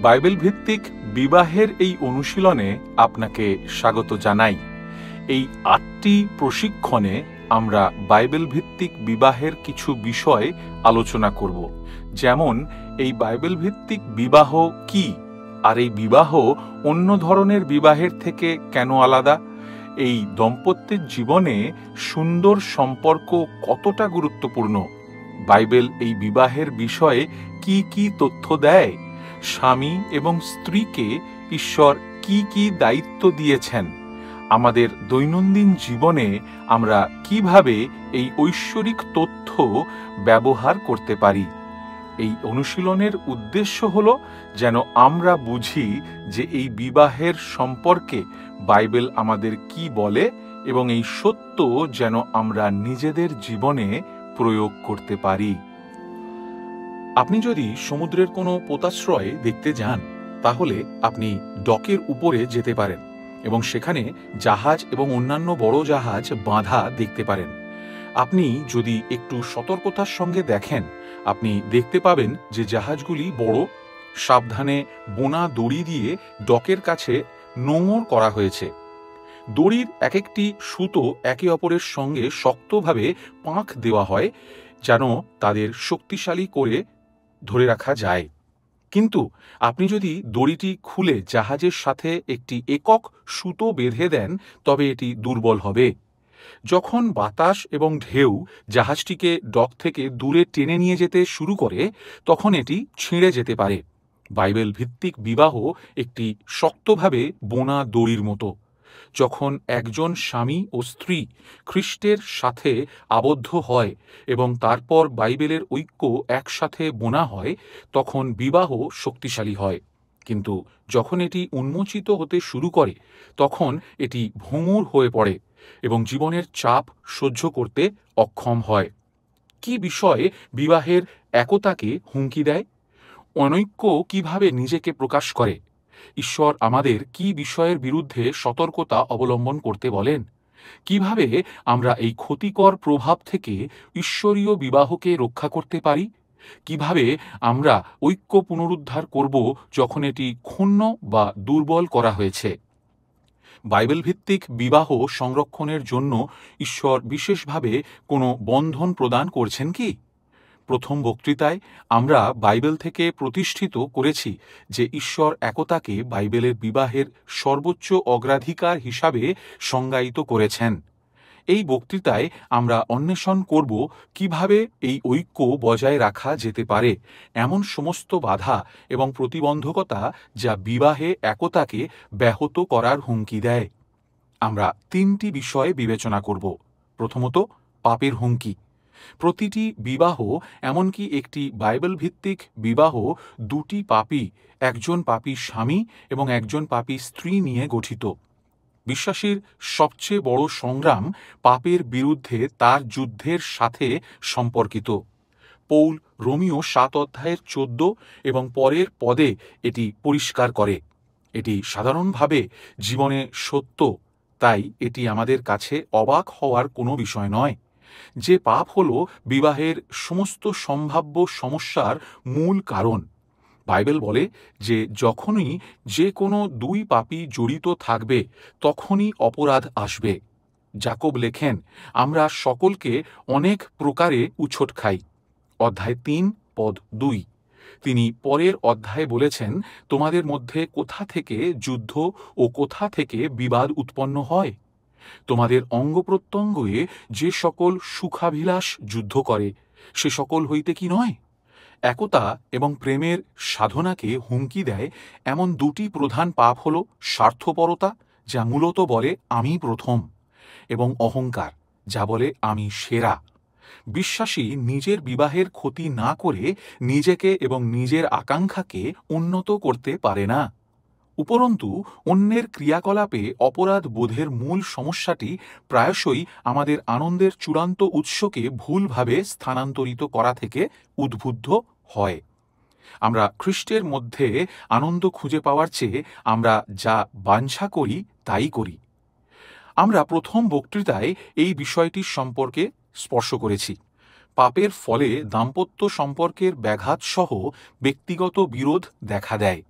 Bible ভিত্তিক বিবাহের এই অনুশীলনে আপনাকে স্বাগত জানাই। এই ৮টি প্রশিক্ষণে আমরা বাইবেল ভিত্তিক বিবাহের কিছু বিষয় আলোচনা করব, যেমন এই বাইবেল ভিত্তিক বিবাহ কি, আর এই বিবাহ অন্য ধরনের বিবাহের থেকে কেন আলাদা, এই দম্পত্যের জীবনে সুন্দর সম্পর্ক কতটা গুরুত্বপূর্ণ, বাইবেল এই বিবাহের বিষয়ে কি কি তথ্য দেয়, স্বামী এবং স্ত্রীকে ঈশ্বর কি কি দায়িত্ব দিয়েছেন, আমাদের দৈনন্দিন জীবনে আমরা কিভাবে এই ঐশ্বরিক তথ্য ব্যবহার করতে পারি। এই অনুশীলনের উদ্দেশ্য হল যেন আমরা বুঝি যে এই বিবাহের সম্পর্কে বাইবেল আমাদের কি বলে এবং এই সত্য যেন আমরা নিজেদের জীবনে প্রয়োগ করতে পারি। আপনি যদি সমুদ্রের কোনো পোতাশ্রয় দেখতে যান, তাহলে আপনি ডকের উপরে যেতে পারেন এবং সেখানে জাহাজ এবং অন্যান্য বড় জাহাজ বাঁধা দেখতে পারেন। আপনি যদি একটু সতর্কতার সঙ্গে দেখেন, আপনি দেখতে পাবেন যে জাহাজগুলি বড়, সাবধানে বোনা দড়ি দিয়ে ডকের কাছে নোঙর করা হয়েছে। দড়ির এক একটি সুতো একে অপরের সঙ্গে শক্তভাবে পাঁক দেওয়া হয় যেন তাদের শক্তিশালী করে ধরে রাখা যায়। কিন্তু আপনি যদি দড়িটি খুলে জাহাজের সাথে একটি একক সুতো বেঁধে দেন, তবে এটি দুর্বল হবে। যখন বাতাস এবং ঢেউ জাহাজটিকে ডক থেকে দূরে টেনে নিয়ে যেতে শুরু করে, তখন এটি ছিঁড়ে যেতে পারে। বাইবেল ভিত্তিক বিবাহ একটি শক্তভাবে বোনা দড়ির মতো। যখন একজন স্বামী ও স্ত্রী খ্রিস্টের সাথে আবদ্ধ হয় এবং তারপর বাইবেলের ঐক্য একসাথে বোনা হয়, তখন বিবাহ শক্তিশালী হয়। কিন্তু যখন এটি উন্মোচিত হতে শুরু করে, তখন এটি ভঙ্গুর হয়ে পড়ে এবং জীবনের চাপ সহ্য করতে অক্ষম হয়। কি বিষয়ে বিবাহের একতাকে হুমকি দেয়? অনৈক্য কিভাবে নিজেকে প্রকাশ করে? ঈশ্বর আমাদের কি বিষয়ের বিরুদ্ধে সতর্কতা অবলম্বন করতে বলেন? কিভাবে আমরা এই ক্ষতিকর প্রভাব থেকে ঈশ্বরীয় বিবাহকে রক্ষা করতে পারি? কিভাবে আমরা ঐক্য পুনরুদ্ধার করব যখন এটি ক্ষুণ্ণ বা দুর্বল করা হয়েছে? বাইবেল ভিত্তিক বিবাহ সংরক্ষণের জন্য ঈশ্বর বিশেষভাবে কোনো বন্ধন প্রদান করছেন কি? প্রথম বক্তৃতায় আমরা বাইবেল থেকে প্রতিষ্ঠিত করেছি যে ঈশ্বর একতাকে বাইবেলের বিবাহের সর্বোচ্চ অগ্রাধিকার হিসাবে সংজ্ঞায়িত করেছেন। এই বক্তৃতায় আমরা অন্বেষণ করব কিভাবে এই ঐক্য বজায় রাখা যেতে পারে এমন সমস্ত বাধা এবং প্রতিবন্ধকতা যা বিবাহে একতাকে ব্যাহত করার হুমকি দেয়। আমরা 3টি বিষয়ে বিবেচনা করব। প্রথমত, পাপের হুমকি। প্রতিটি বিবাহ, এমনকি একটি বাইবেল ভিত্তিক বিবাহ, 2টি পাপী, একজন পাপী স্বামী এবং একজন পাপী স্ত্রী নিয়ে গঠিত। বিশ্বাসীর সবচেয়ে বড় সংগ্রাম পাপের বিরুদ্ধে তার যুদ্ধের সাথে সম্পর্কিত। পৌল রোমীয় 7 অধ্যায়ের 14 এবং পরের পদে এটি পরিষ্কার করে। এটি সাধারণভাবে জীবনে সত্য, তাই এটি আমাদের কাছে অবাক হওয়ার কোনো বিষয় নয়। যে পাপ হল বিবাহের সমস্ত সম্ভাব্য সমস্যার মূল কারণ। বাইবেল বলে যে যখনই যে কোনো 2 পাপী জড়িত থাকবে, তখনই অপরাধ আসবে। যাকব লেখেন, আমরা সকলকে অনেক প্রকারে উছট খাই। অধ্যায় 3 পদ 2। তিনি পরের অধ্যায়ে বলেছেন, তোমাদের মধ্যে কোথা থেকে যুদ্ধ ও কোথা থেকে বিবাদ উৎপন্ন হয়? তোমাদের অঙ্গ প্রত্যঙ্গে যে সকল সুখাভিলাষ যুদ্ধ করে, সে সকল হইতে কি নয়? একতা এবং প্রেমের সাধনাকে হুমকি দেয় এমন 2টি প্রধান পাপ হল স্বার্থপরতা, যা মূলত বলে আমি প্রথম, এবং অহংকার, যা বলে আমি সেরা। বিশ্বাসী নিজের বিবাহের ক্ষতি না করে নিজেকে এবং নিজের আকাঙ্ক্ষাকে উন্নত করতে পারে না। উপরন্তু অন্যের ক্রিয়াকলাপে অপরাধ বোধের মূল সমস্যাটি প্রায়শই আমাদের আনন্দের চূড়ান্ত উৎসকে ভুলভাবে স্থানান্তরিত করা থেকে উদ্বুদ্ধ হয়। আমরা খ্রিস্টের মধ্যে আনন্দ খুঁজে পাওয়ার চেয়ে আমরা যা বাঞ্ছা করি তাই করি। আমরা প্রথম বক্তৃতায় এই বিষয়টির সম্পর্কে স্পর্শ করেছি। পাপের ফলে দাম্পত্য সম্পর্কের ব্যাঘাত সহ ব্যক্তিগত বিরোধ দেখা দেয়।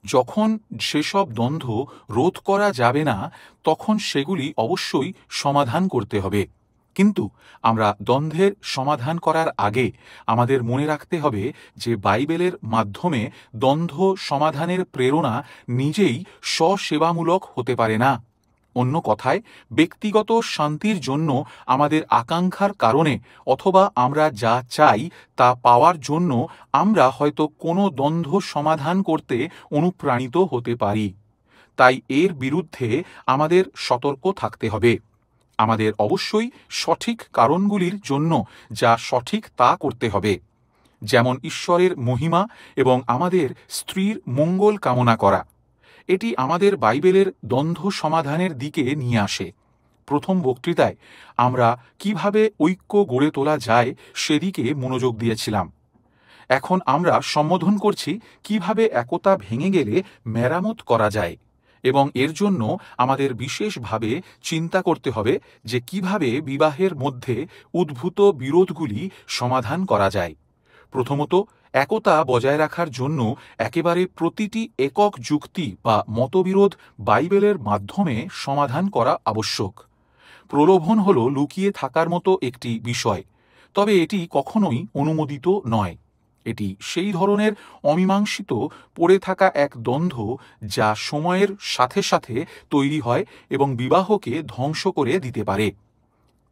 যখন সেসব দ্বন্দ্ব রোধ করা যাবে না, তখন সেগুলি অবশ্যই সমাধান করতে হবে। কিন্তু আমরা দ্বন্দ্বের সমাধান করার আগে আমাদের মনে রাখতে হবে যে বাইবেলের মাধ্যমে দ্বন্দ্ব সমাধানের প্রেরণা নিজেই স্বসেবামূলক হতে পারে না। অন্য কথায়, ব্যক্তিগত শান্তির জন্য আমাদের আকাঙ্ক্ষার কারণে অথবা আমরা যা চাই তা পাওয়ার জন্য আমরা হয়তো কোনো দ্বন্দ্ব সমাধান করতে অনুপ্রাণিত হতে পারি। তাই এর বিরুদ্ধে আমাদের সতর্ক থাকতে হবে। আমাদের অবশ্যই সঠিক কারণগুলির জন্য যা সঠিক তা করতে হবে, যেমন ঈশ্বরের মহিমা এবং আমাদের স্ত্রীর মঙ্গল কামনা করা। এটি আমাদের বাইবেলের দ্বন্দ্ব সমাধানের দিকে নিয়ে আসে। প্রথম বক্তৃতায় আমরা কিভাবে ঐক্য গড়ে তোলা যায় সেদিকে মনোযোগ দিয়েছিলাম। এখন আমরা সম্বোধন করছি কিভাবে একতা ভেঙে গেলে মেরামত করা যায়, এবং এর জন্য আমাদের বিশেষভাবে চিন্তা করতে হবে যে কিভাবে বিবাহের মধ্যে উদ্ভূত বিরোধগুলি সমাধান করা যায়। প্রথমত, একতা বজায় রাখার জন্য একেবারে প্রতিটি একক যুক্তি বা মতবিরোধ বাইবেলের মাধ্যমে সমাধান করা আবশ্যক। প্রলোভন হল লুকিয়ে থাকার মতো একটি বিষয়, তবে এটি কখনোই অনুমোদিত নয়। এটি সেই ধরনের অমীমাংসিত পড়ে থাকা এক দ্বন্দ্ব যা সময়ের সাথে সাথে তৈরি হয় এবং বিবাহকে ধ্বংস করে দিতে পারে।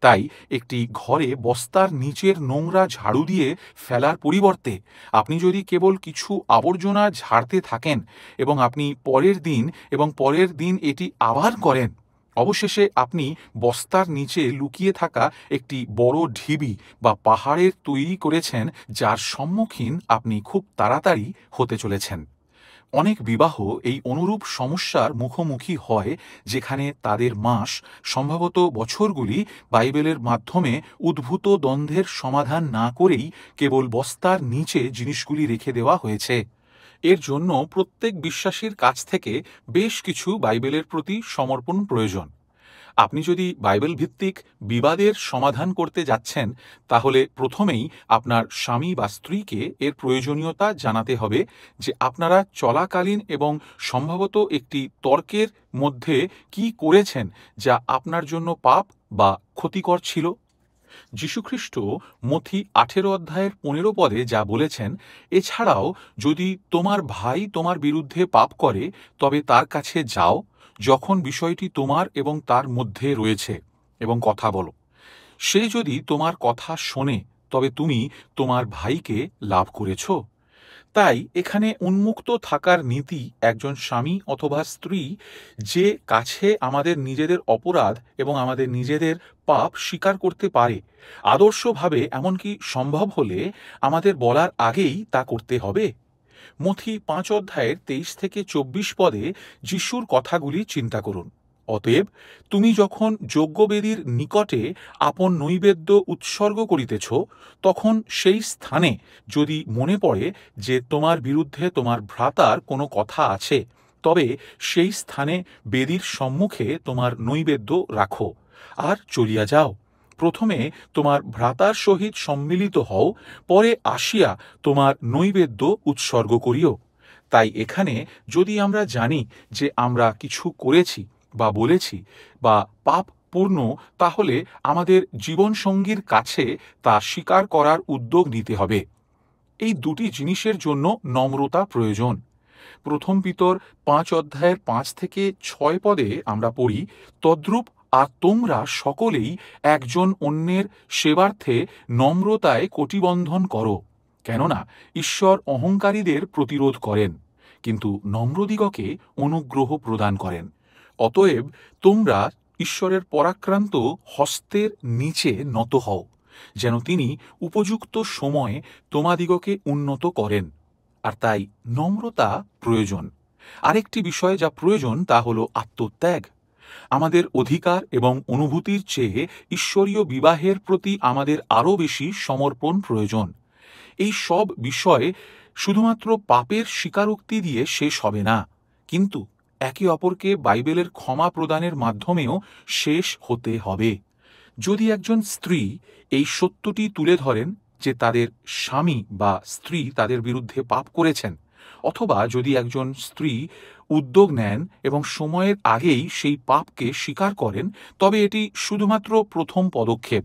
তাই একটি ঘরে বস্তার নিচের নোংরা ঝাড়ু দিয়ে ফেলার পরিবর্তে আপনি যদি কেবল কিছু আবর্জনা ঝাড়তে থাকেন এবং আপনি পরের দিন এটি আবার করেন, অবশেষে আপনি বস্তার নিচে লুকিয়ে থাকা একটি বড় ঢিবি বা পাহাড়ের তৈরি করেছেন, যার সম্মুখীন আপনি খুব তাড়াতাড়ি হতে চলেছেন। অনেক বিবাহ এই অনুরূপ সমস্যার মুখোমুখি হয়, যেখানে তাদের মাস, সম্ভবত বছরগুলি বাইবেলের মাধ্যমে উদ্ভূত দ্বন্দ্বের সমাধান না করেই কেবল বস্তার নিচে জিনিসগুলি রেখে দেওয়া হয়েছে। এর জন্য প্রত্যেক বিশ্বাসীর কাছ থেকে বেশ কিছু বাইবেলের প্রতি সমর্পণ প্রয়োজন। আপনি যদি বাইবেল ভিত্তিক বিবাদের সমাধান করতে যাচ্ছেন, তাহলে প্রথমেই আপনার স্বামী বা স্ত্রীকে এর প্রয়োজনীয়তা জানাতে হবে যে আপনারা চলাকালীন এবং সম্ভবত একটি তর্কের মধ্যে কি করেছেন যা আপনার জন্য পাপ বা ক্ষতিকর ছিল। যীশুখ্রিস্ট মথি 18 অধ্যায়ের 15 পদে যা বলেছেন, এছাড়াও যদি তোমার ভাই তোমার বিরুদ্ধে পাপ করে, তবে তার কাছে যাও যখন বিষয়টি তোমার এবং তার মধ্যে রয়েছে, এবং কথা বলো। সে যদি তোমার কথা শোনে, তবে তুমি তোমার ভাইকে লাভ করেছ। তাই এখানে উন্মুক্ত থাকার নীতি একজন স্বামী অথবা স্ত্রী যে কাছে আমাদের নিজেদের অপরাধ এবং আমাদের নিজেদের পাপ স্বীকার করতে পারে, আদর্শভাবে এমনকি সম্ভব হলে আমাদের বলার আগেই তা করতে হবে। মথি 5 অধ্যায়ের 23 থেকে 24 পদে যিশুর কথাগুলি চিন্তা করুন। অতএব তুমি যখন যজ্ঞবেদীর নিকটে আপন নৈবেদ্য উৎসর্গ করিতেছ, তখন সেই স্থানে যদি মনে পড়ে যে তোমার বিরুদ্ধে তোমার ভ্রাতার কোনো কথা আছে, তবে সেই স্থানে বেদীর সম্মুখে তোমার নৈবেদ্য রাখো আর চলিয়া যাও। প্রথমে তোমার ভ্রাতার সহিত সম্মিলিত হও, পরে আসিয়া তোমার নৈবেদ্য উৎসর্গ করিও। তাই এখানে যদি আমরা জানি যে আমরা কিছু করেছি বা বলেছি বা পাপ পূর্ণ, তাহলে আমাদের জীবনসঙ্গীর কাছে তা স্বীকার করার উদ্যোগ নিতে হবে। এই দুটি জিনিসের জন্য নম্রতা প্রয়োজন। প্রথম পিতর 5 অধ্যায়ের 5 থেকে 6 পদে আমরা পড়ি, তদ্রূপ আর তোমরা সকলেই একজন অন্যের সেবার্থে নম্রতায় কটিবন্ধন করো, কেননা ঈশ্বর অহংকারীদের প্রতিরোধ করেন, কিন্তু নম্রদিগকে অনুগ্রহ প্রদান করেন। অতএব তোমরা ঈশ্বরের পরাক্রান্ত হস্তের নিচে নত হও, যেন তিনি উপযুক্ত সময়ে তোমাদিগকে উন্নত করেন। আর তাই নম্রতা প্রয়োজন। আরেকটি বিষয় যা প্রয়োজন তা হল আত্মত্যাগ। আমাদের অধিকার এবং অনুভূতির চেয়ে ঈশ্বরীয় বিবাহের প্রতি আমাদের আরও বেশি সমর্পণ প্রয়োজন। এই সব বিষয় শুধুমাত্র পাপের স্বীকারোক্তি দিয়ে শেষ হবে না, কিন্তু একে অপরকে বাইবেলের ক্ষমা প্রদানের মাধ্যমেও শেষ হতে হবে। যদি একজন স্ত্রী এই সত্যটি তুলে ধরেন যে তাদের স্বামী বা স্ত্রী তাদের বিরুদ্ধে পাপ করেছেন, অথবা যদি একজন স্ত্রী উদ্যোগ নেন এবং সময়ের আগেই সেই পাপকে স্বীকার করেন, তবে এটি শুধুমাত্র প্রথম পদক্ষেপ।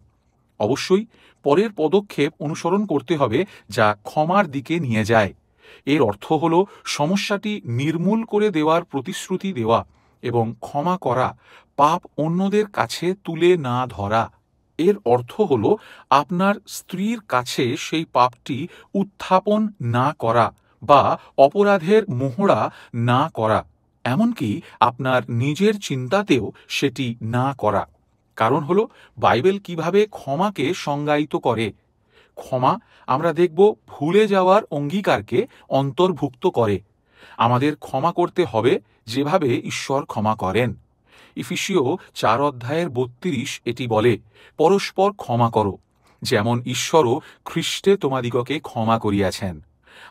অবশ্যই পরের পদক্ষেপ অনুসরণ করতে হবে, যা ক্ষমার দিকে নিয়ে যায়। এর অর্থ হল সমস্যাটি নির্মূল করে দেওয়ার প্রতিশ্রুতি দেওয়া এবং ক্ষমা করা, পাপ অন্যদের কাছে তুলে না ধরা। এর অর্থ হল আপনার স্ত্রীর কাছে সেই পাপটি উত্থাপন না করা বা অপরাধের মোহরা না করা, এমনকি আপনার নিজের চিন্তাতেও সেটি না করা। কারণ হল বাইবেল কিভাবে ক্ষমাকে সংজ্ঞায়িত করে। ক্ষমা, আমরা দেখব, ভুলে যাওয়ার অঙ্গীকারকে অন্তর্ভুক্ত করে। আমাদের ক্ষমা করতে হবে যেভাবে ঈশ্বর ক্ষমা করেন। ইফিসীয় 4:32 এটি বলে, পরস্পর ক্ষমা করো, যেমন ঈশ্বরও খ্রিস্টে তোমাদিগকে ক্ষমা করিয়াছেন।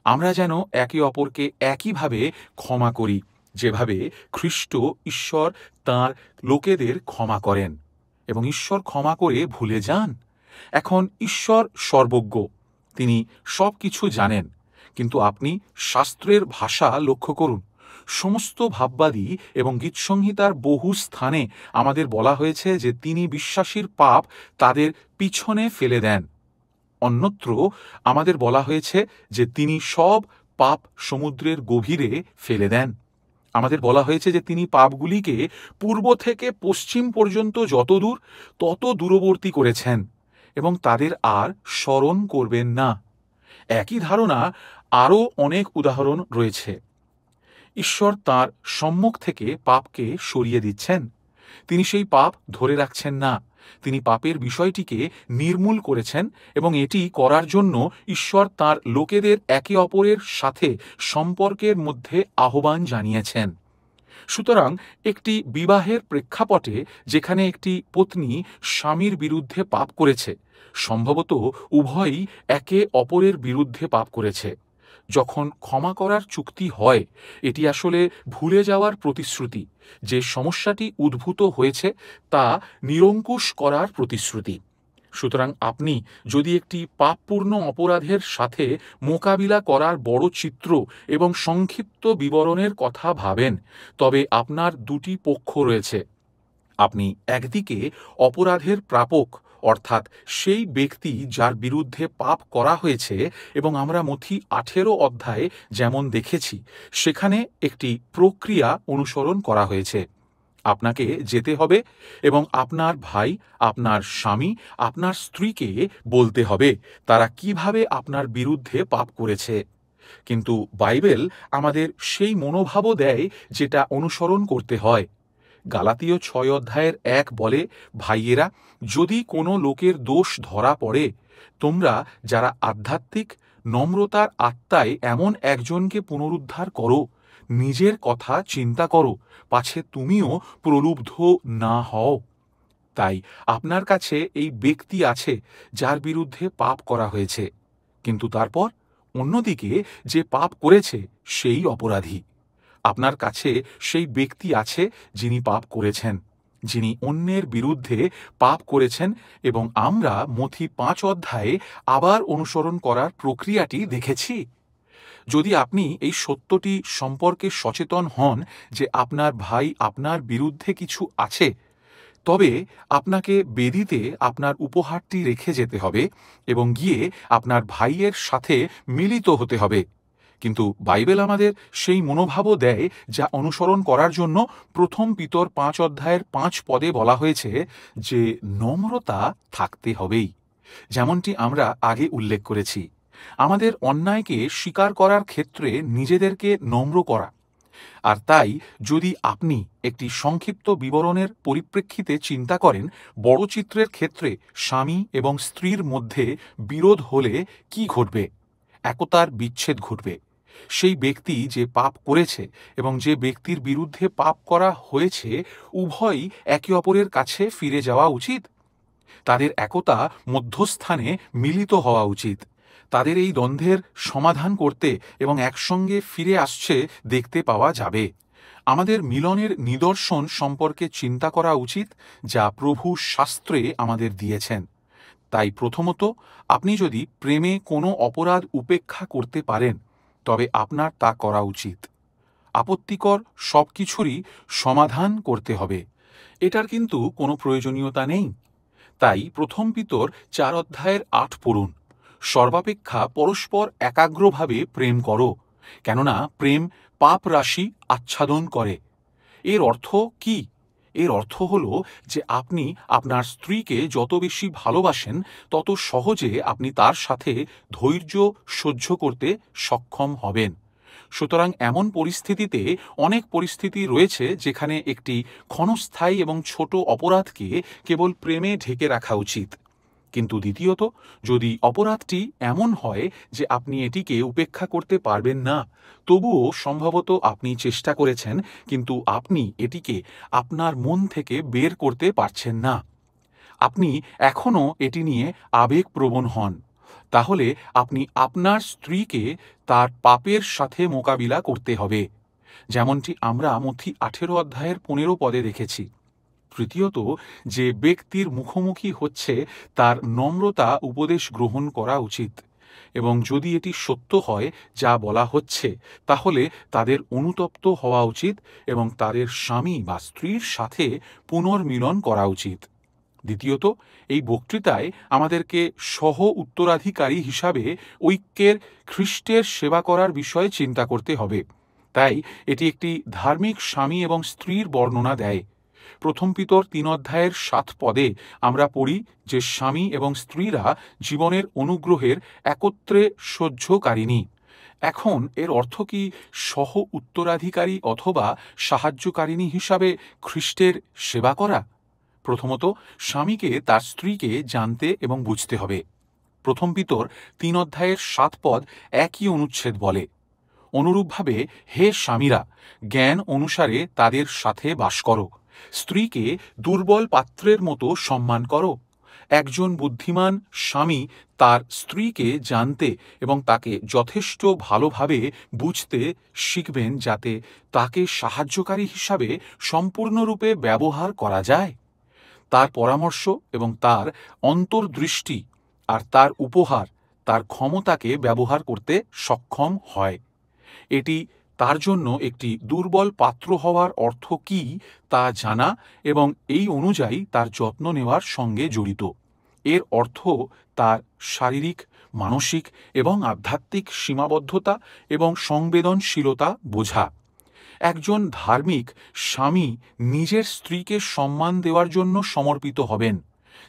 আমরা যেন একে অপরকে একইভাবে ক্ষমা করি, যেভাবে খ্রিস্ট ঈশ্বর তাঁর লোকেদের ক্ষমা করেন। এবং ঈশ্বর ক্ষমা করে ভুলে যান। এখন ঈশ্বর সর্বজ্ঞ, তিনি সব কিছু জানেন, কিন্তু আপনি শাস্ত্রের ভাষা লক্ষ্য করুন। সমস্ত ভাববাদী এবং গীতসংহিতার বহু স্থানে আমাদের বলা হয়েছে যে তিনি বিশ্বাসীর পাপ তাদের পিছনে ফেলে দেন। অন্যত্র আমাদের বলা হয়েছে যে তিনি সব পাপ সমুদ্রের গভীরে ফেলে দেন। আমাদের বলা হয়েছে যে তিনি পাপগুলিকে পূর্ব থেকে পশ্চিম পর্যন্ত যত দূর তত দূরবর্তী করেছেন এবং তাদের আর স্মরণ করবেন না। একই ধারণা আরও অনেক উদাহরণ রয়েছে। ঈশ্বর তাঁর সম্মুখ থেকে পাপকে সরিয়ে দিচ্ছেন। তিনি সেই পাপ ধরে রাখছেন না। তিনি পাপের বিষয়টিকে নির্মূল করেছেন এবং এটি করার জন্য ঈশ্বর তাঁর লোকেদের একে অপরের সাথে সম্পর্কের মধ্যে আহ্বান জানিয়েছেন। সুতরাং একটি বিবাহের প্রেক্ষাপটে যেখানে একটি পত্নী স্বামীর বিরুদ্ধে পাপ করেছে, সম্ভবত উভয়ই একে অপরের বিরুদ্ধে পাপ করেছে। যখন ক্ষমা করার চুক্তি হয়, এটি আসলে ভুলে যাওয়ার প্রতিশ্রুতি। যে সমস্যাটি উদ্ভূত হয়েছে তা নিরঙ্কুশ করার প্রতিশ্রুতি। সুতরাং আপনি যদি একটি পাপপূর্ণ অপরাধের সাথে মোকাবিলা করার বড় চিত্র এবং সংক্ষিপ্ত বিবরণের কথা ভাবেন, তবে আপনার দুটি পক্ষ রয়েছে। আপনি একদিকে অপরাধের প্রাপক, অর্থাৎ সেই ব্যক্তি যার বিরুদ্ধে পাপ করা হয়েছে, এবং আমরা মথি 18 অধ্যায়ে যেমন দেখেছি সেখানে একটি প্রক্রিয়া অনুসরণ করা হয়েছে। আপনাকে যেতে হবে এবং আপনার ভাই, আপনার স্বামী, আপনার স্ত্রীকে বলতে হবে তারা কিভাবে আপনার বিরুদ্ধে পাপ করেছে। কিন্তু বাইবেল আমাদের সেই মনোভাবও দেয় যেটা অনুসরণ করতে হয়। গালাতীয় 6:1 বলে, ভাইয়েরা, যদি কোনো লোকের দোষ ধরা পড়ে, তোমরা যারা আধ্যাত্মিক, নম্রতার আত্মায় এমন একজনকে পুনরুদ্ধার করো, নিজের কথা চিন্তা করো, পাছে তুমিও প্রলুব্ধ না হও। তাই আপনার কাছে এই ব্যক্তি আছে যার বিরুদ্ধে পাপ করা হয়েছে, কিন্তু তারপর অন্যদিকে যে পাপ করেছে সেই অপরাধী। আপনার কাছে সেই ব্যক্তি আছে যিনি পাপ করেছেন, যিনি অন্যের বিরুদ্ধে পাপ করেছেন, এবং আমরা মথি 5 অধ্যায়ে আবার অনুসরণ করার প্রক্রিয়াটি দেখেছি। যদি আপনি এই সত্যটি সম্পর্কে সচেতন হন যে আপনার ভাই আপনার বিরুদ্ধে কিছু আছে, তবে আপনাকে বেদিতে আপনার উপহারটি রেখে যেতে হবে এবং গিয়ে আপনার ভাইয়ের সাথে মিলিত হতে হবে। কিন্তু বাইবেল আমাদের সেই মনোভাবও দেয় যা অনুসরণ করার জন্য 1 পিতর 5 অধ্যায়ের 5 পদে বলা হয়েছে যে নম্রতা থাকতে হবেই। যেমনটি আমরা আগে উল্লেখ করেছি, আমাদের অন্যায়কে স্বীকার করার ক্ষেত্রে নিজেদেরকে নম্র করা। আর তাই যদি আপনি একটি সংক্ষিপ্ত বিবরণের পরিপ্রেক্ষিতে চিন্তা করেন, বড় চিত্রের ক্ষেত্রে স্বামী এবং স্ত্রীর মধ্যে বিরোধ হলে কি ঘটবে? একতার বিচ্ছেদ ঘটবে। সেই ব্যক্তি যে পাপ করেছে এবং যে ব্যক্তির বিরুদ্ধে পাপ করা হয়েছে, উভয়ই একে অপরের কাছে ফিরে যাওয়া উচিত। তাদের একতা মধ্যস্থানে মিলিত হওয়া উচিত। তাদের এই দ্বন্দ্বের সমাধান করতে এবং একসঙ্গে ফিরে আসছে দেখতে পাওয়া যাবে। আমাদের মিলনের নিদর্শন সম্পর্কে চিন্তা করা উচিত যা প্রভু শাস্ত্রে আমাদের দিয়েছেন। তাই প্রথমত, আপনি যদি প্রেমে কোনো অপরাধ উপেক্ষা করতে পারেন, তবে আপনার তা করা উচিত। আপত্তিকর সব কিছুরই সমাধান করতে হবে, এটার কিন্তু কোনো প্রয়োজনীয়তা নেই। তাই প্রথম পিতর 4 অধ্যায়ের 8 পড়ুন, সর্বাপেক্ষা পরস্পর একাগ্রভাবে প্রেম করো, কেননা প্রেম পাপ রাশি আচ্ছাদন করে। এর অর্থ কি? এর অর্থ হল যে আপনি আপনার স্ত্রীকে যত বেশি ভালোবাসেন তত সহজে আপনি তার সাথে ধৈর্য সহ্য করতে সক্ষম হবেন। সুতরাং এমন পরিস্থিতিতে অনেক পরিস্থিতি রয়েছে যেখানে একটি ক্ষণস্থায়ী এবং ছোট অপরাধকে কেবল প্রেমে ঢেকে রাখা উচিত। কিন্তু দ্বিতীয়ত, যদি অপরাধটি এমন হয় যে আপনি এটিকে উপেক্ষা করতে পারবেন না, তবুও সম্ভবত আপনি চেষ্টা করেছেন কিন্তু আপনি এটিকে আপনার মন থেকে বের করতে পারছেন না, আপনি এখনও এটি নিয়ে আবেগপ্রবণ হন, তাহলে আপনি আপনার স্ত্রীকে তার পাপের সাথে মোকাবিলা করতে হবে, যেমনটি আমরা মথি 18 অধ্যায়ের 15 পদে দেখেছি। তৃতীয়ত, যে ব্যক্তির মুখোমুখি হচ্ছে তার নম্রতা উপদেশ গ্রহণ করা উচিত, এবং যদি এটি সত্য হয় যা বলা হচ্ছে, তাহলে তাদের অনুতপ্ত হওয়া উচিত এবং তাদের স্বামী বা স্ত্রীর সাথে পুনর্মিলন করা উচিত। দ্বিতীয়ত, এই বক্তৃতায় আমাদেরকে সহ উত্তরাধিকারী হিসাবে ঐক্যের খ্রিস্টের সেবা করার বিষয়ে চিন্তা করতে হবে। তাই এটি একটি ধার্মিক স্বামী এবং স্ত্রীর বর্ণনা দেয়। প্রথম পিতর 3 অধ্যায়ের 7 পদে আমরা পড়ি যে স্বামী এবং স্ত্রীরা জীবনের অনুগ্রহের একত্রে সহ্যকারিণী। এখন এর অর্থ কি সহ উত্তরাধিকারী অথবা সাহায্যকারিণী হিসাবে খ্রিস্টের সেবা করা? প্রথমত, স্বামীকে তার স্ত্রীকে জানতে এবং বুঝতে হবে। প্রথম পিতর 3 অধ্যায়ের 7 পদ একই অনুচ্ছেদ বলে, অনুরূপভাবে হে স্বামীরা, জ্ঞান অনুসারে তাদের সাথে বাস করো, স্ত্রীকে দুর্বল পাত্রের মতো সম্মান করো। একজন বুদ্ধিমান স্বামী তার স্ত্রীকে জানতে এবং তাকে যথেষ্ট ভালোভাবে বুঝতে শিখবেন যাতে তাকে সাহায্যকারী হিসাবে সম্পূর্ণরূপে ব্যবহার করা যায়। তার পরামর্শ এবং তার অন্তর্দৃষ্টি আর তার উপহার তার ক্ষমতাকে ব্যবহার করতে সক্ষম হয়। এটি তার জন্য একটি দুর্বল পাত্র হওয়ার অর্থ কী তা জানা এবং এই অনুযায়ী তার যত্ন নেওয়ার সঙ্গে জড়িত। এর অর্থ তার শারীরিক, মানসিক এবং আধ্যাত্মিক সীমাবদ্ধতা এবং সংবেদনশীলতা বোঝা। একজন ধার্মিক স্বামী নিজের স্ত্রীকে সম্মান দেওয়ার জন্য সমর্পিত হবেন,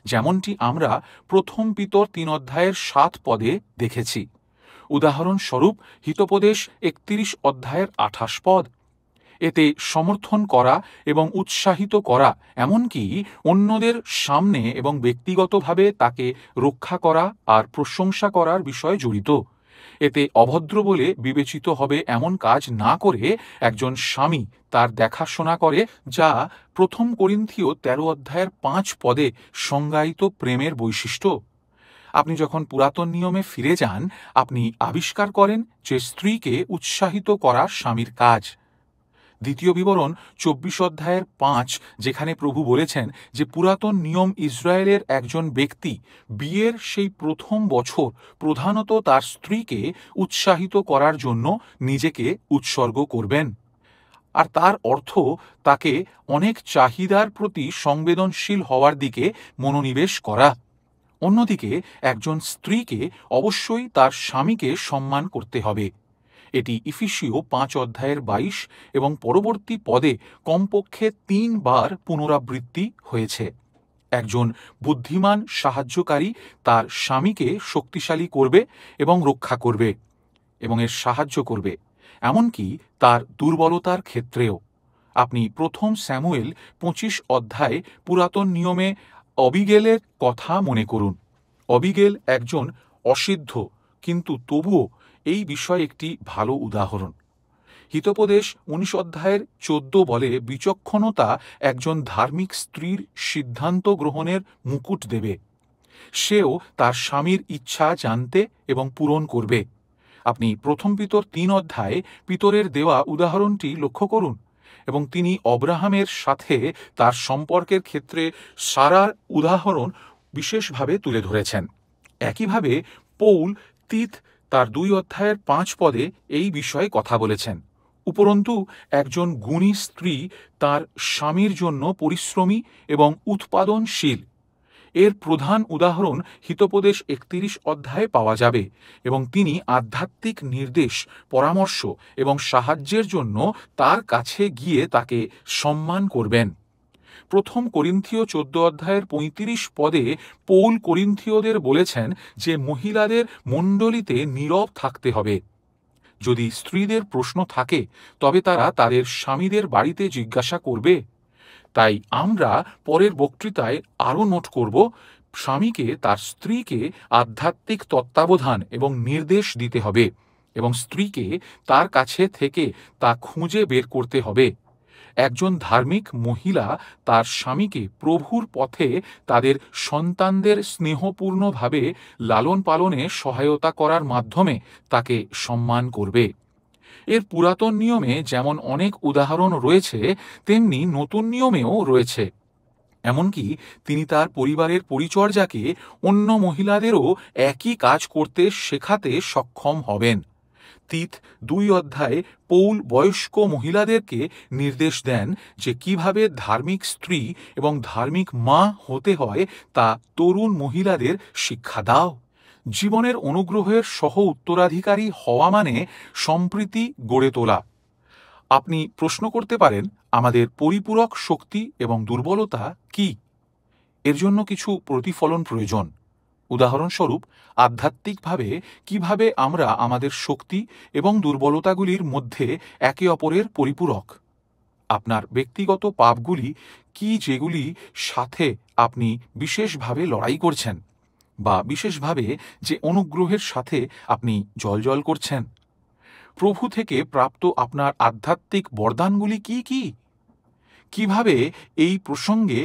যেমনটি আমরা প্রথম পিতর 3 অধ্যায়ের 7 পদে দেখেছি। উদাহরণস্বরূপ হিতোপদেশ 31 অধ্যায়ের 28 পদ। এতে সমর্থন করা এবং উৎসাহিত করা, এমনকি অন্যদের সামনে এবং ব্যক্তিগতভাবে তাকে রক্ষা করা আর প্রশংসা করার বিষয়ে জড়িত। এতে অভদ্র বলে বিবেচিত হবে এমন কাজ না করে একজন স্বামী তার দেখাশোনা করে, যা প্রথম করিন্থীয় 13 অধ্যায়ের 5 পদে সংজ্ঞায়িত প্রেমের বৈশিষ্ট্য। আপনি যখন পুরাতন নিয়মে ফিরে যান, আপনি আবিষ্কার করেন যে স্ত্রীকে উৎসাহিত করা স্বামীর কাজ। দ্বিতীয় বিবরণ 24 অধ্যায়ের 5, যেখানে প্রভু বলেছেন যে পুরাতন নিয়ম ইসরায়েলের একজন ব্যক্তি বিয়ের সেই প্রথম বছর প্রধানত তার স্ত্রীকে উৎসাহিত করার জন্য নিজেকে উৎসর্গ করবেন, আর তার অর্থ তাকে অনেক চাহিদার প্রতি সংবেদনশীল হওয়ার দিকে মনোনিবেশ করা। অন্যদিকে একজন স্ত্রীকে অবশ্যই তার স্বামীকে সম্মান করতে হবে। এটি ইফিসীয় 5 অধ্যায়ের 22 এবং পরবর্তী পদে কমপক্ষে 3 বার পুনরাবৃত্তি হয়েছে। একজন বুদ্ধিমান সাহায্যকারী তার স্বামীকে শক্তিশালী করবে এবং রক্ষা করবে এবং এর সাহায্য করবে, এমনকি তার দুর্বলতার ক্ষেত্রেও। আপনি প্রথম স্যামুয়েল 25 অধ্যায়ে পুরাতন নিয়মে অবিগেলের কথা মনে করুন। অবিগেল একজন অসিদ্ধ, কিন্তু তবুও এই বিষয়ে একটি ভালো উদাহরণ। হিতোপদেশ 19 অধ্যায়ের 14 বলে, বিচক্ষণতা একজন ধার্মিক স্ত্রীর সিদ্ধান্ত গ্রহণের মুকুট দেবে। সেও তার স্বামীর ইচ্ছা জানতে এবং পূরণ করবে। আপনি প্রথম পিতর 3 অধ্যায়ে পিতরের দেওয়া উদাহরণটি লক্ষ্য করুন এবং তিনি অব্রাহামের সাথে তার সম্পর্কের ক্ষেত্রে সারার উদাহরণ বিশেষভাবে তুলে ধরেছেন। একইভাবে পৌল তিত তার 2 অধ্যায়ের 5 পদে এই বিষয়ে কথা বলেছেন। উপরন্তু একজন গুণী স্ত্রী তার স্বামীর জন্য পরিশ্রমী এবং উৎপাদনশীল। এর প্রধান উদাহরণ হিতোপদেশ 31 অধ্যায়ে পাওয়া যাবে এবং তিনি আধ্যাত্মিক নির্দেশ, পরামর্শ এবং সাহায্যের জন্য তার কাছে গিয়ে তাকে সম্মান করবেন। প্রথম করিন্থীয় 14 অধ্যায়ের 35 পদে পৌল করিন্থীয়দের বলেছেন যে মহিলাদের মণ্ডলীতে নীরব থাকতে হবে। যদি স্ত্রীদের প্রশ্ন থাকে তবে তারা তাদের স্বামীদের বাড়িতে জিজ্ঞাসা করবে। তাই আমরা পরের বক্তৃতায় আরও নোট করব, স্বামীকে তার স্ত্রীকে আধ্যাত্মিক তত্ত্বাবধান এবং নির্দেশ দিতে হবে এবং স্ত্রীকে তার কাছে থেকে তা খুঁজে বের করতে হবে। একজন ধার্মিক মহিলা তার স্বামীকে প্রভুর পথে তাদের সন্তানদের স্নেহপূর্ণভাবে লালন পালনে সহায়তা করার মাধ্যমে তাকে সম্মান করবে। এর পুরাতন নিয়মে যেমন অনেক উদাহরণ রয়েছে, তেমনি নতুন নিয়মেও রয়েছে। এমনকি তিনি তার পরিবারের পরিচর্যাকে অন্য মহিলাদেরও একই কাজ করতে শেখাতে সক্ষম হবেন। তিত 2 অধ্যায়ে পৌল বয়স্ক মহিলাদেরকে নির্দেশ দেন যে কিভাবে ধার্মিক স্ত্রী এবং ধার্মিক মা হতে হয় তা তরুণ মহিলাদের শিক্ষা দাও। জীবনের অনুগ্রহের সহ উত্তরাধিকারী হওয়া মানে সম্প্রীতি গড়ে তোলা। আপনি প্রশ্ন করতে পারেন, আমাদের পরিপূরক শক্তি এবং দুর্বলতা কি? এর জন্য কিছু প্রতিফলন প্রয়োজন। উদাহরণস্বরূপ, আধ্যাত্মিকভাবে কিভাবে আমরা আমাদের শক্তি এবং দুর্বলতাগুলির মধ্যে একে অপরের পরিপূরক। আপনার ব্যক্তিগত পাপগুলি কি, যেগুলি সাথে আপনি বিশেষভাবে লড়াই করছেন, বা বিশেষভাবে যে অনুগ্রহের সাথে আপনি জ্বলজ্বল করছেন। প্রভু থেকে প্রাপ্ত আপনার আধ্যাত্মিক বরদানগুলি কি কি? কিভাবে এই প্রসঙ্গে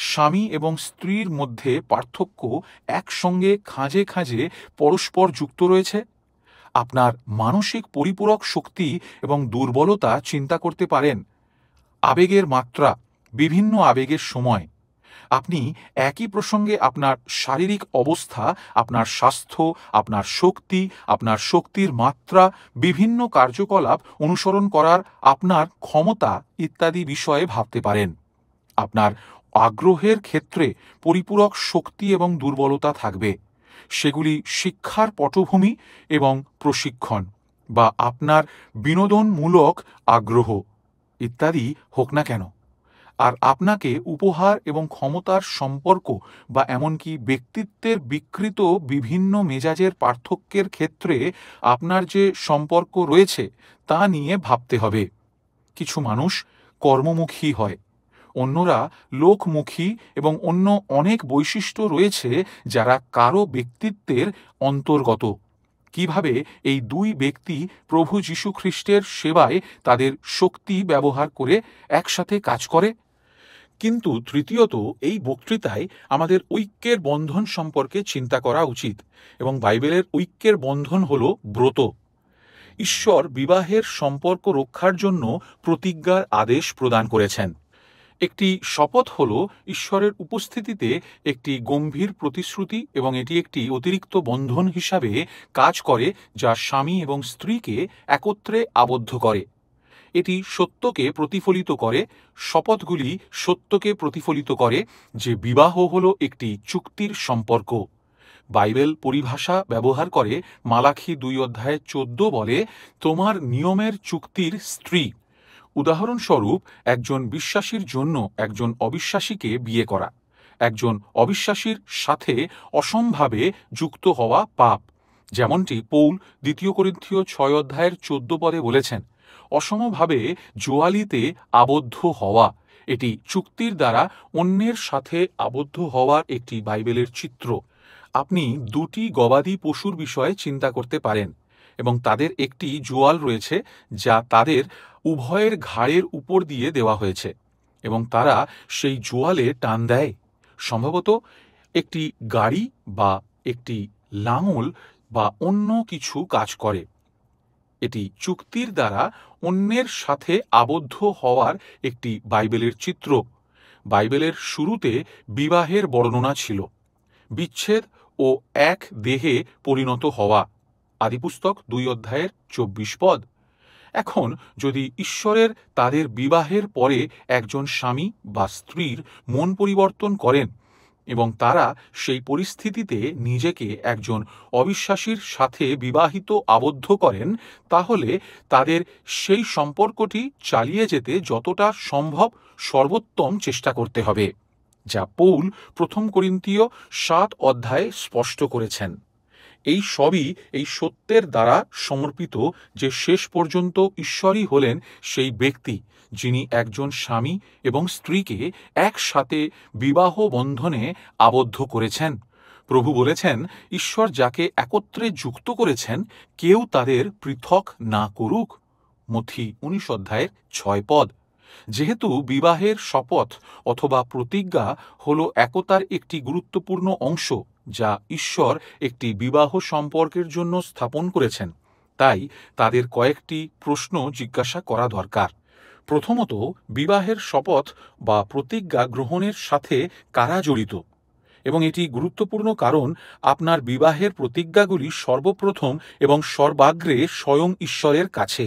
স্বামী এবং স্ত্রীর মধ্যে পার্থক্য একসঙ্গে খাঁজে খাঁজে পরস্পর যুক্ত রয়েছে? আপনার মানসিক পরিপূরক শক্তি এবং দুর্বলতা চিন্তা করতে পারেন। আবেগের মাত্রা, বিভিন্ন আবেগের সময়। আপনি একই প্রসঙ্গে আপনার শারীরিক অবস্থা, আপনার স্বাস্থ্য, আপনার শক্তি, আপনার শক্তির মাত্রা, বিভিন্ন কার্যকলাপ অনুসরণ করার আপনার ক্ষমতা ইত্যাদি বিষয়ে ভাবতে পারেন। আপনার আগ্রহের ক্ষেত্রে পরিপূরক শক্তি এবং দুর্বলতা থাকবে। সেগুলি শিক্ষার পটভূমি এবং প্রশিক্ষণ, বা আপনার বিনোদনমূলক আগ্রহ ইত্যাদি হোক না কেন। আর আপনাকে উপহার এবং ক্ষমতার সম্পর্ক, বা এমনকি ব্যক্তিত্বের বিকৃত বিভিন্ন মেজাজের পার্থক্যের ক্ষেত্রে আপনার যে সম্পর্ক রয়েছে তা নিয়ে ভাবতে হবে। কিছু মানুষ কর্মমুখী হয়, অন্যরা লোকমুখী, এবং অন্য অনেক বৈশিষ্ট্য রয়েছে যারা কারো ব্যক্তিত্বের অন্তর্গত। কিভাবে এই 2 ব্যক্তি প্রভু যীশু খ্রিস্টের সেবায় তাদের শক্তি ব্যবহার করে একসাথে কাজ করে। কিন্তু তৃতীয়ত, এই বক্তৃতায় আমাদের ঐক্যের বন্ধন সম্পর্কে চিন্তা করা উচিত, এবং বাইবেলের ঐক্যের বন্ধন হল ব্রত। ঈশ্বর বিবাহের সম্পর্ক রক্ষার জন্য প্রতিজ্ঞার আদেশ প্রদান করেছেন। একটি শপথ হল ঈশ্বরের উপস্থিতিতে একটি গম্ভীর প্রতিশ্রুতি, এবং এটি একটি অতিরিক্ত বন্ধন হিসাবে কাজ করে যা স্বামী এবং স্ত্রীকে একত্রে আবদ্ধ করে। এটি সত্যকে প্রতিফলিত করে। শপথগুলি সত্যকে প্রতিফলিত করে যে বিবাহ হল একটি চুক্তির সম্পর্ক। বাইবেল পরিভাষা ব্যবহার করে মালাখি 2 অধ্যায়ে 14 বলে, তোমার নিয়মের চুক্তির স্ত্রী। উদাহরণস্বরূপ, একজন বিশ্বাসীর জন্য একজন অবিশ্বাসীকে বিয়ে করা, একজন অবিশ্বাসীর সাথে অসমভাবে যুক্ত হওয়া পাপ। যেমনটি পৌল 2 করিন্থীয় 6 অধ্যায়ের 14 পদে বলেছেন, অসমভাবে জোয়ালিতে আবদ্ধ হওয়া। এটি চুক্তির দ্বারা অন্যের সাথে আবদ্ধ হওয়ার একটি বাইবেলের চিত্র। আপনি 2টি গবাদি পশুর বিষয়ে চিন্তা করতে পারেন, এবং তাদের একটি জোয়াল রয়েছে যা তাদের উভয়ের ঘাড়ের উপর দিয়ে দেওয়া হয়েছে, এবং তারা সেই জোয়ালে টান দেয়। সম্ভবত একটি গাড়ি বা একটি লাঙল বা অন্য কিছু কাজ করে। এটি চুক্তির দ্বারা অন্যের সাথে আবদ্ধ হওয়ার একটি বাইবেলের চিত্র। বাইবেলের শুরুতে বিবাহের বর্ণনা ছিল, বিচ্ছেদ ও এক দেহে পরিণত হওয়া। আদিপুস্তক 2 অধ্যায়ের 24 পদ। এখন যদি ঈশ্বরের তাদের বিবাহের পরে একজন স্বামী বা স্ত্রীর মন পরিবর্তন করেন এবং তারা সেই পরিস্থিতিতে নিজেকে একজন অবিশ্বাসীর সাথে বিবাহিত আবদ্ধ করেন, তাহলে তাদের সেই সম্পর্কটি চালিয়ে যেতে যতটা সম্ভব সর্বোত্তম চেষ্টা করতে হবে, যা পৌল 1 করিন্থীয় 7 অধ্যায়ে স্পষ্ট করেছেন। এই সবই এই সত্যের দ্বারা সমর্পিত যে শেষ পর্যন্ত ঈশ্বরই হলেন সেই ব্যক্তি যিনি একজন স্বামী এবং স্ত্রীকে একসাথে বিবাহ বন্ধনে আবদ্ধ করেছেন। প্রভু বলেছেন, ঈশ্বর যাকে একত্রে যুক্ত করেছেন কেউ তাদের পৃথক না করুক। মথি 19 অধ্যায়ের 6 পদ। যেহেতু বিবাহের শপথ অথবা প্রতিজ্ঞা হল একতার একটি গুরুত্বপূর্ণ অংশ যা ঈশ্বর একটি বিবাহ সম্পর্কের জন্য স্থাপন করেছেন, তাই তাদের কয়েকটি প্রশ্ন জিজ্ঞাসা করা দরকার। প্রথমত, বিবাহের শপথ বা প্রতিজ্ঞা গ্রহণের সাথে কারা জড়িত? এবং এটি গুরুত্বপূর্ণ কারণ আপনার বিবাহের প্রতিজ্ঞাগুলি সর্বপ্রথম এবং সর্বাগ্রে স্বয়ং ঈশ্বরের কাছে।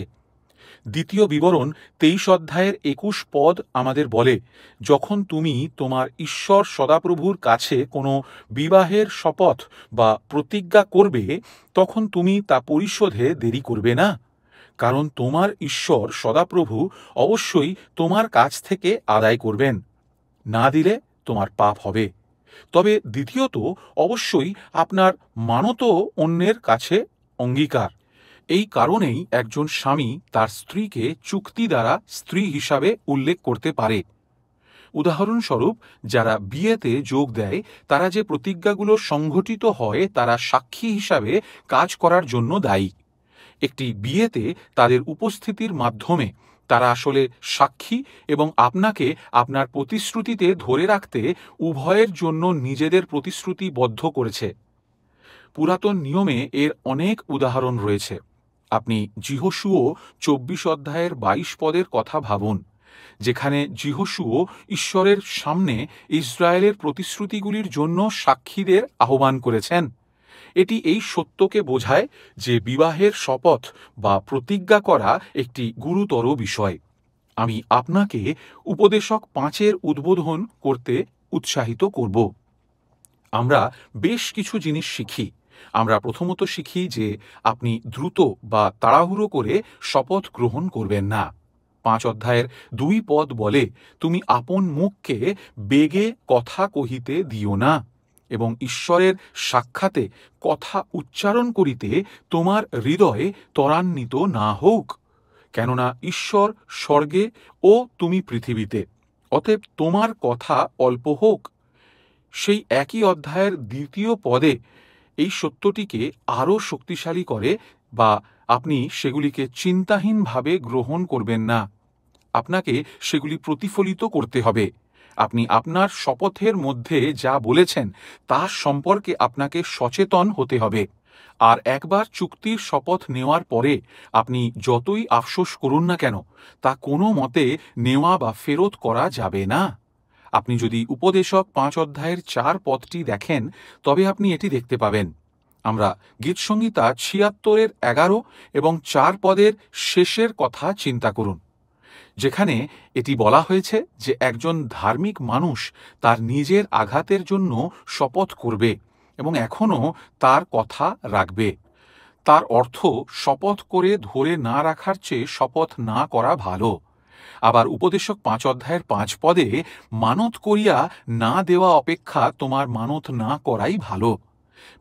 দ্বিতীয় বিবরণ 23 অধ্যায়ের 21 পদ আমাদের বলে, যখন তুমি তোমার ঈশ্বর সদাপ্রভুর কাছে কোনো বিবাহের শপথ বা প্রতিজ্ঞা করবে, তখন তুমি তা পরিশোধে দেরি করবে না, কারণ তোমার ঈশ্বর সদাপ্রভু অবশ্যই তোমার কাছ থেকে আদায় করবেন। না দিলে তোমার পাপ হবে। তবে দ্বিতীয়ত, অবশ্যই আপনার মানত অন্যের কাছে অঙ্গীকার। এই কারণেই একজন স্বামী তার স্ত্রীকে চুক্তি দ্বারা স্ত্রী হিসাবে উল্লেখ করতে পারে। উদাহরণস্বরূপ, যারা বিয়েতে যোগ দেয় তারা যে প্রতিজ্ঞাগুলো সংঘটিত হয় তারা সাক্ষী হিসাবে কাজ করার জন্য দায়ী। একটি বিয়েতে তাদের উপস্থিতির মাধ্যমে তারা আসলে সাক্ষী এবং আপনাকে আপনার প্রতিশ্রুতিতে ধরে রাখতে উভয়ের জন্য নিজেদের প্রতিশ্রুতিবদ্ধ করেছে। পুরাতন নিয়মে এর অনেক উদাহরণ রয়েছে। আপনি যিহোশুয় 24 অধ্যায়ের 22 পদের কথা ভাবুন, যেখানে যিহোশুয় ঈশ্বরের সামনে ইসরায়েলের প্রতিশ্রুতিগুলির জন্য সাক্ষীদের আহ্বান করেছেন। এটি এই সত্যকে বোঝায় যে বিবাহের শপথ বা প্রতিজ্ঞা করা একটি গুরুতর বিষয়। আমি আপনাকে উপদেশক 5-এর উদ্বোধন করতে উৎসাহিত করব। আমরা বেশ কিছু জিনিস শিখি। আমরা প্রথমত শিখি যে আপনি দ্রুত বা তাড়াহুড়ো করে শপথ গ্রহণ করবেন না। 5 অধ্যায়ের 2 পদ বলে, তুমি আপন মুখকে বেগে কথা কহিতে দিও না, এবং ঈশ্বরের সাক্ষাতে কথা উচ্চারণ করিতে তোমার হৃদয়ে ত্বরান্বিত না হোক, কেননা ঈশ্বর স্বর্গে ও তুমি পৃথিবীতে, অতএব তোমার কথা অল্প হোক। সেই একই অধ্যায়ের 2 পদে এই সত্যটিকে আরও শক্তিশালী করে, বা আপনি সেগুলিকে চিন্তাহীনভাবে গ্রহণ করবেন না, আপনাকে সেগুলি প্রতিফলিত করতে হবে। আপনি আপনার শপথের মধ্যে যা বলেছেন তার সম্পর্কে আপনাকে সচেতন হতে হবে। আর একবার চুক্তির শপথ নেওয়ার পরে আপনি যতই আফসোস করুন না কেন, তা কোনো মতে নেওয়া বা ফেরত করা যাবে না। আপনি যদি উপদেশক 5 অধ্যায়ের 4 পদটি দেখেন, তবে আপনি এটি দেখতে পাবেন। আমরা গীতসংহিতা 76-এর 11 এবং 4 পদের শেষের কথা চিন্তা করুন, যেখানে এটি বলা হয়েছে যে একজন ধার্মিক মানুষ তার নিজের আঘাতের জন্য শপথ করবে এবং এখনও তার কথা রাখবে। তার অর্থ শপথ করে ধরে না রাখার চেয়ে শপথ না করা ভালো। আবার উপদেশক 5 অধ্যায়ের 5 পদে, মানত করিয়া না দেওয়া অপেক্ষা তোমার মানত না করাই ভালো।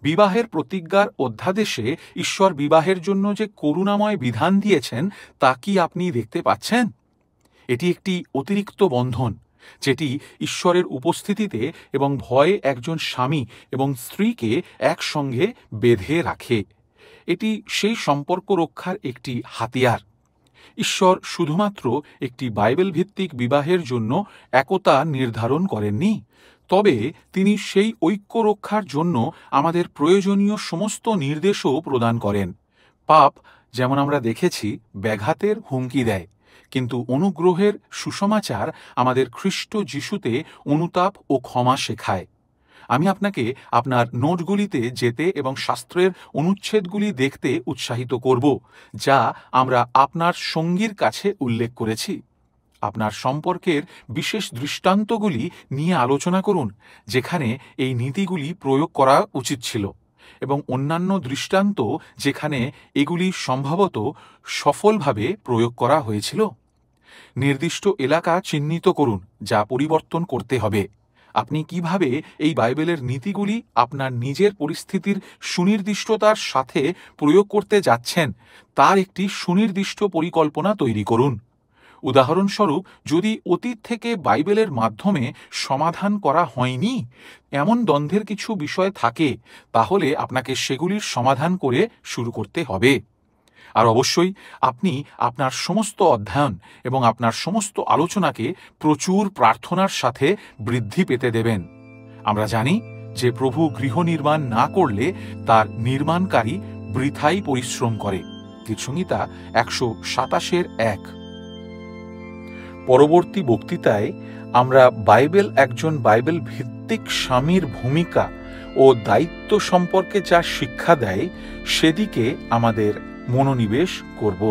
বিবাহের প্রতিজ্ঞার অধ্যাদেশে ঈশ্বর বিবাহের জন্য যে করুণাময় বিধান দিয়েছেন তা কি আপনি দেখতে পাচ্ছেন? এটি একটি অতিরিক্ত বন্ধন, যেটি ঈশ্বরের উপস্থিতিতে এবং ভয়ে একজন স্বামী এবং স্ত্রীকে একসঙ্গে বেঁধে রাখে। এটি সেই সম্পর্ক রক্ষার একটি হাতিয়ার। ঈশ্বর শুধুমাত্র একটি বাইবেল ভিত্তিক বিবাহের জন্য একতা নির্ধারণ করেননি, তবে তিনি সেই ঐক্য রক্ষার জন্য আমাদের প্রয়োজনীয় সমস্ত নির্দেশও প্রদান করেন। পাপ, যেমন আমরা দেখেছি, ব্যাঘাতের হুমকি দেয়, কিন্তু অনুগ্রহের সুসমাচার আমাদের খ্রিস্ট যিশুতে অনুতাপ ও ক্ষমা শেখায়। আমি আপনাকে আপনার নোটগুলিতে যেতে এবং শাস্ত্রের অনুচ্ছেদগুলি দেখতে উৎসাহিত করব, যা আমরা আপনার সঙ্গীর কাছে উল্লেখ করেছি। আপনার সম্পর্কের বিশেষ দৃষ্টান্তগুলি নিয়ে আলোচনা করুন, যেখানে এই নীতিগুলি প্রয়োগ করা উচিত ছিল, এবং অন্যান্য দৃষ্টান্ত যেখানে এগুলি সম্ভবত সফলভাবে প্রয়োগ করা হয়েছিল। নির্দিষ্ট এলাকা চিহ্নিত করুন যা পরিবর্তন করতে হবে। আপনি কিভাবে এই বাইবেলের নীতিগুলি আপনার নিজের পরিস্থিতির সুনির্দিষ্টতার সাথে প্রয়োগ করতে যাচ্ছেন তার একটি সুনির্দিষ্ট পরিকল্পনা তৈরি করুন। উদাহরণস্বরূপ, যদি অতীত থেকে বাইবেলের মাধ্যমে সমাধান করা হয়নি এমন দ্বন্দ্বের কিছু বিষয় থাকে, তাহলে আপনাকে সেগুলির সমাধান করে শুরু করতে হবে। আর অবশ্যই আপনি আপনার সমস্ত অধ্যয়ন এবং আপনার সমস্ত আলোচনাকে প্রচুর প্রার্থনার সাথে বৃদ্ধি পেতে দেবেন। আমরা জানি যে প্রভু গৃহ নির্মাণ না করলে তার নির্মাণকারী বৃথাই পরিশ্রম করে। গীতসংহিতা 127:1। পরবর্তী বক্তৃতায় আমরা একজন বাইবেল ভিত্তিক স্বামীর ভূমিকা ও দায়িত্ব সম্পর্কে যা শিক্ষা দেয় সেদিকে আমাদের মনোনিবেশ করব।